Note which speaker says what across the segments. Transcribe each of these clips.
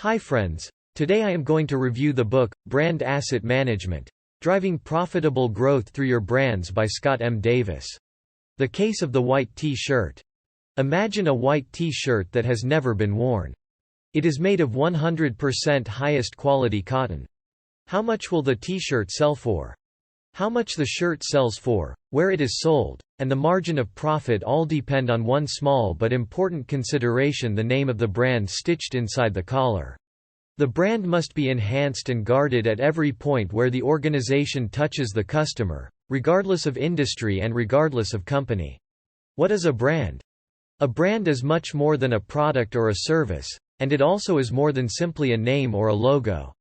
Speaker 1: Hi friends. Today I am going to review the book, Brand Asset Management: Driving Profitable Growth Through Your Brands by Scott M. Davis. The case of the white T-shirt. Imagine a white T-shirt that has never been worn. It is made of 100% highest quality cotton. How much will the T-shirt sell for? How much the shirt sells for, where it is sold, and the margin of profit all depend on one small but important consideration: the name of the brand stitched inside the collar. The brand must be enhanced and guarded at every point where the organization touches the customer, regardless of industry and regardless of company. What is a brand? A brand is much more than a product or a service, and it also is more than simply a name or a logo.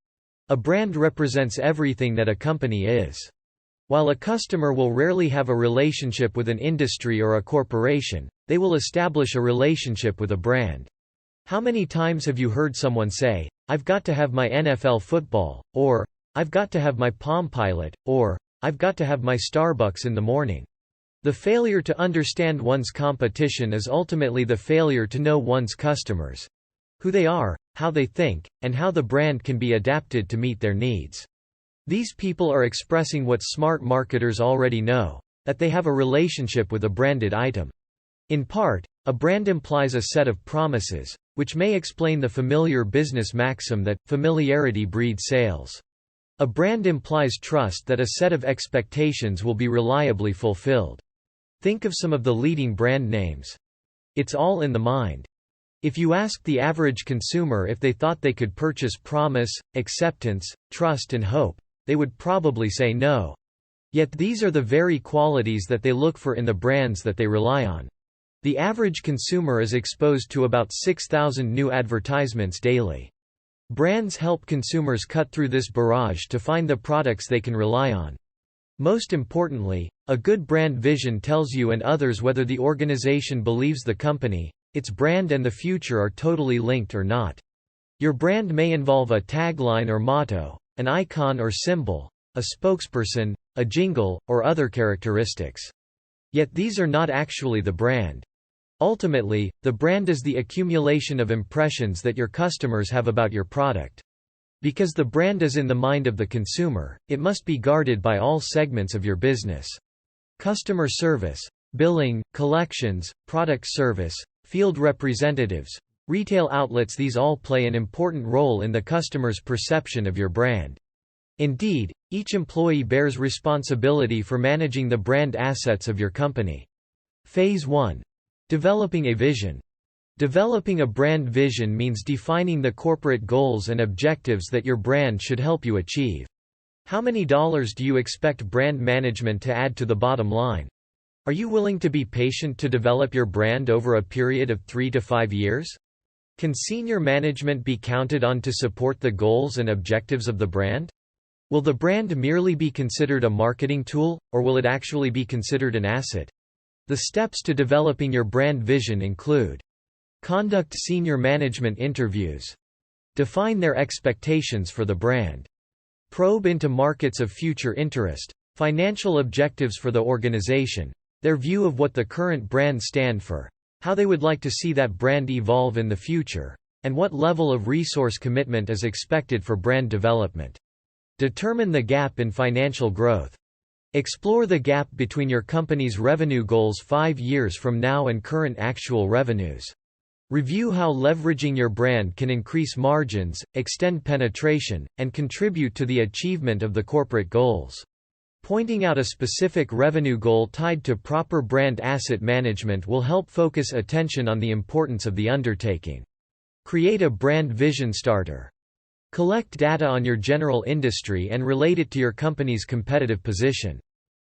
Speaker 1: A brand represents everything that a company is. While a customer will rarely have a relationship with an industry or a corporation, they will establish a relationship with a brand. How many times have you heard someone say, "I've got to have my NFL football," or "I've got to have my Palm Pilot," or "I've got to have my Starbucks in the morning"? The failure to understand one's competition is ultimately the failure to know one's customers, who they are, how they think, and how the brand can be adapted to meet their needs. These people are expressing what smart marketers already know: that they have a relationship with a branded item. In part, a brand implies a set of promises, which may explain the familiar business maxim that familiarity breeds sales. A brand implies trust that a set of expectations will be reliably fulfilled. Think of some of the leading brand names. It's all in the mind. If you asked the average consumer if they thought they could purchase promise, acceptance, trust and hope, they would probably say no. Yet these are the very qualities that they look for in the brands that they rely on. The average consumer is exposed to about 6,000 new advertisements daily. Brands help consumers cut through this barrage to find the products they can rely on. Most importantly, a good brand vision tells you and others whether the organization believes the company, its brand and the future are totally linked or not. Your brand may involve a tagline or motto, an icon or symbol, a spokesperson, a jingle, or other characteristics. Yet these are not actually the brand. Ultimately, the brand is the accumulation of impressions that your customers have about your product. Because the brand is in the mind of the consumer, it must be guarded by all segments of your business. Customer service, billing, collections, product service, field representatives, retail outlets, these all play an important role in the customer's perception of your brand. Indeed, each employee bears responsibility for managing the brand assets of your company. Phase 1. Developing a vision. Developing a brand vision means defining the corporate goals and objectives that your brand should help you achieve. How many dollars do you expect brand management to add to the bottom line? Are you willing to be patient to develop your brand over a period of 3 to 5 years? Can senior management be counted on to support the goals and objectives of the brand? Will the brand merely be considered a marketing tool, or will it actually be considered an asset? The steps to developing your brand vision include: conduct senior management interviews. Define their expectations for the brand. Probe into markets of future interest. Financial objectives for the organization. Their view of what the current brand stand for, how they would like to see that brand evolve in the future, and what level of resource commitment is expected for brand development. Determine the gap in financial growth. Explore the gap between your company's revenue goals 5 years from now and current actual revenues. Review how leveraging your brand can increase margins, extend penetration, and contribute to the achievement of the corporate goals. Pointing out a specific revenue goal tied to proper brand asset management will help focus attention on the importance of the undertaking. Create a brand vision starter. Collect data on your general industry and relate it to your company's competitive position.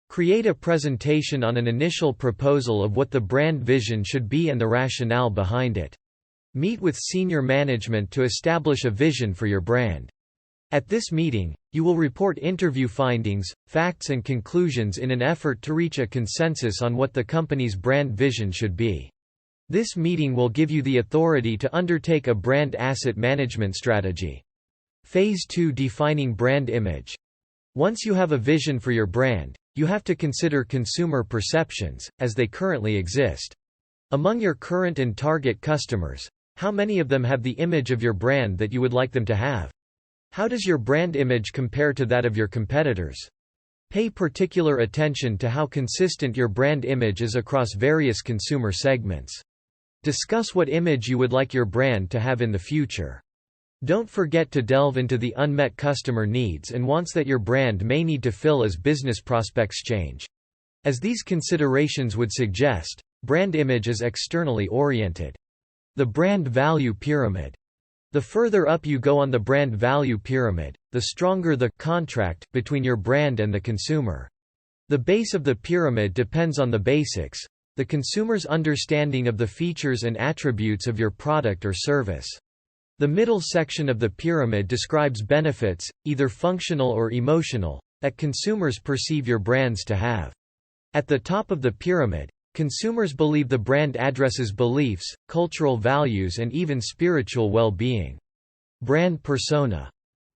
Speaker 1: Create a presentation on an initial proposal of what the brand vision should be and the rationale behind it. Meet with senior management to establish a vision for your brand. At this meeting, you will report interview findings, facts and conclusions in an effort to reach a consensus on what the company's brand vision should be. This meeting will give you the authority to undertake a brand asset management strategy. Phase 2: defining brand image. Once you have a vision for your brand, you have to consider consumer perceptions, as they currently exist. Among your current and target customers, How many of them have the image of your brand that you would like them to have? How does your brand image compare to that of your competitors? Pay particular attention to how consistent your brand image is across various consumer segments. Discuss what image you would like your brand to have in the future. Don't forget to delve into the unmet customer needs and wants that your brand may need to fill as business prospects change. As these considerations would suggest, brand image is externally oriented. The brand value pyramid. The further up you go on the brand value pyramid, the stronger the contract between your brand and the consumer. The base of the pyramid depends on the basics, the consumer's understanding of the features and attributes of your product or service. The middle section of the pyramid describes benefits, either functional or emotional, that consumers perceive your brands to have. At the top of the pyramid, consumers believe the brand addresses beliefs, cultural values and even spiritual well-being. Brand persona.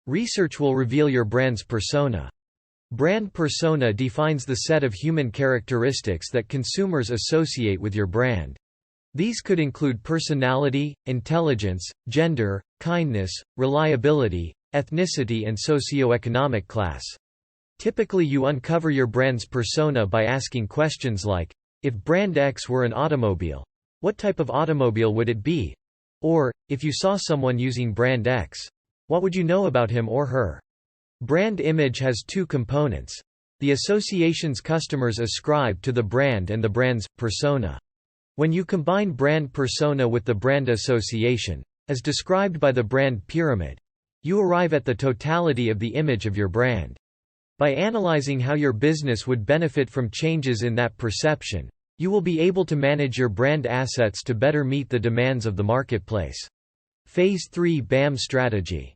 Speaker 1: Research will reveal your brand's persona. Brand persona defines the set of human characteristics that consumers associate with your brand. These could include personality, intelligence, gender, kindness, reliability, ethnicity and socioeconomic class. Typically you uncover your brand's persona by asking questions like, if brand X were an automobile, what type of automobile would it be? Or, if you saw someone using brand X, what would you know about him or her? Brand image has two components: the associations customers ascribe to the brand and the brand's persona. When you combine brand persona with the brand association, as described by the brand pyramid, you arrive at the totality of the image of your brand. By analyzing how your business would benefit from changes in that perception, you will be able to manage your brand assets to better meet the demands of the marketplace. Phase 3 BAM strategy.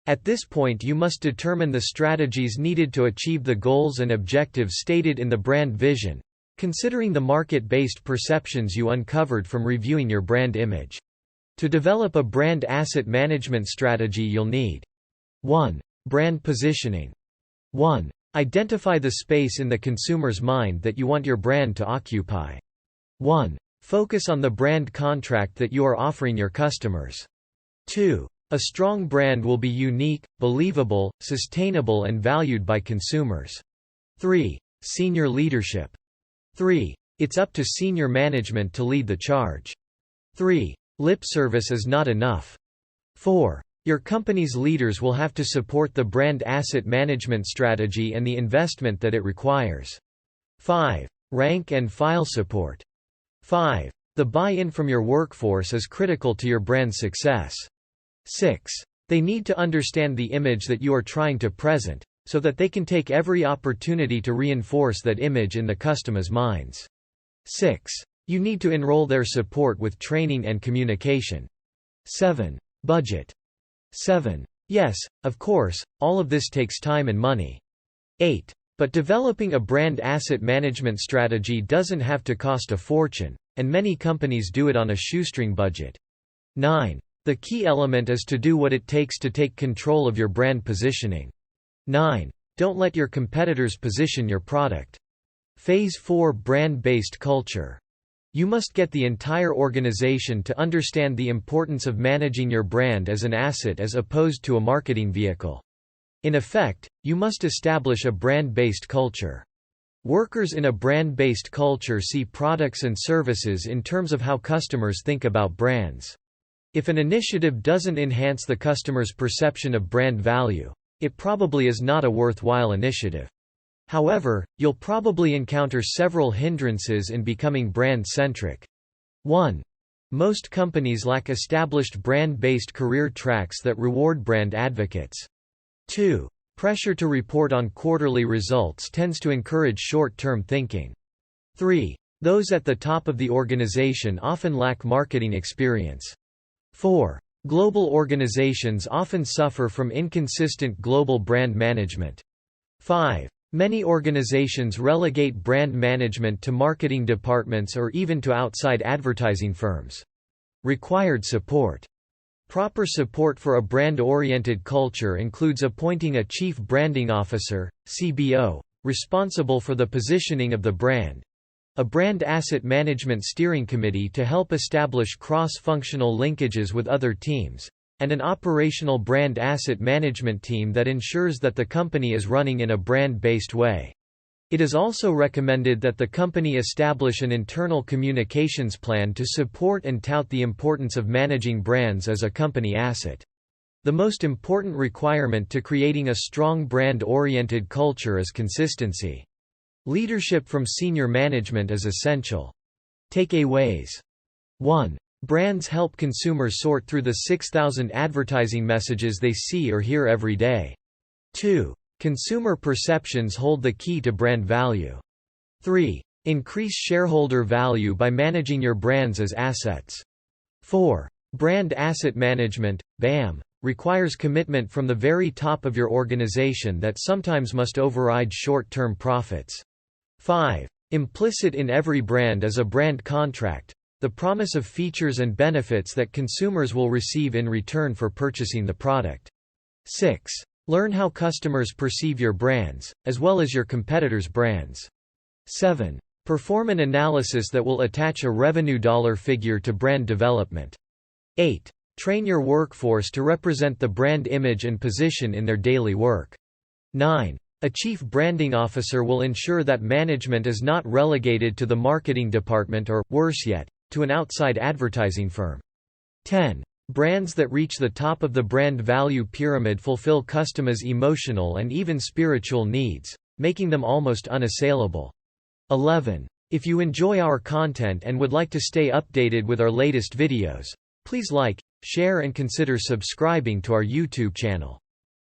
Speaker 1: At this point you must determine the strategies needed to achieve the goals and objectives stated in the brand vision, considering the market-based perceptions you uncovered from reviewing your brand image. To develop a brand asset management strategy you'll need 1. Brand positioning. 1. Identify the space in the consumer's mind that you want your brand to occupy. 1. Focus on the brand contract that you are offering your customers. 2. A strong brand will be unique, believable, sustainable and valued by consumers. 3. Senior leadership. 3. It's up to senior management to lead the charge. 3. Lip service is not enough. 4. Your company's leaders will have to support the brand asset management strategy and the investment that it requires. 5. Rank and file support. 5. The buy-in from your workforce is critical to your brand's success. 6. They need to understand the image that you are trying to present, so that they can take every opportunity to reinforce that image in the customers' minds. 6. You need to enroll their support with training and communication. 7. Budget. 7. Yes, of course, all of this takes time and money. 8. But developing a brand asset management strategy doesn't have to cost a fortune, and many companies do it on a shoestring budget. 9. The key element is to do what it takes to take control of your brand positioning. 9. Don't let your competitors position your product. Phase 4 Brand-based culture. You must get the entire organization to understand the importance of managing your brand as an asset as opposed to a marketing vehicle. In effect, you must establish a brand-based culture. Workers in a brand-based culture see products and services in terms of how customers think about brands. If an initiative doesn't enhance the customer's perception of brand value, it probably is not a worthwhile initiative. However, you'll probably encounter several hindrances in becoming brand-centric. 1. Most companies lack established brand-based career tracks that reward brand advocates. 2. Pressure to report on quarterly results tends to encourage short-term thinking. 3. Those at the top of the organization often lack marketing experience. 4. Global organizations often suffer from inconsistent global brand management. 5. Many organizations relegate brand management to marketing departments or even to outside advertising firms. Required support. Proper support for a brand-oriented culture includes appointing a Chief Branding Officer, CBO, responsible for the positioning of the brand, a brand asset management steering committee to help establish cross-functional linkages with other teams, and an operational brand asset management team that ensures that the company is running in a brand-based way. It is also recommended that the company establish an internal communications plan to support and tout the importance of managing brands as a company asset. The most important requirement to creating a strong brand-oriented culture is consistency. Leadership from senior management is essential. Takeaways. 1. Brands help consumers sort through the 6,000 advertising messages they see or hear every day. 2. Consumer perceptions hold the key to brand value. 3. Increase shareholder value by managing your brands as assets. 4. Brand asset management, BAM, requires commitment from the very top of your organization that sometimes must override short-term profits. 5. Implicit in every brand is a brand contract, the promise of features and benefits that consumers will receive in return for purchasing the product. 6. Learn how customers perceive your brands, as well as your competitors' brands. 7. Perform an analysis that will attach a revenue dollar figure to brand development. 8. Train your workforce to represent the brand image and position in their daily work. 9. A chief branding officer will ensure that management is not relegated to the marketing department or, worse yet, to an outside advertising firm. 10. Brands that reach the top of the brand value pyramid fulfill customers' emotional and even spiritual needs, making them almost unassailable. 11. If you enjoy our content and would like to stay updated with our latest videos, please like, share and consider subscribing to our YouTube channel.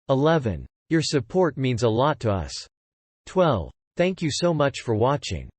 Speaker 1: 11. Your support means a lot to us. 12. Thank you so much for watching.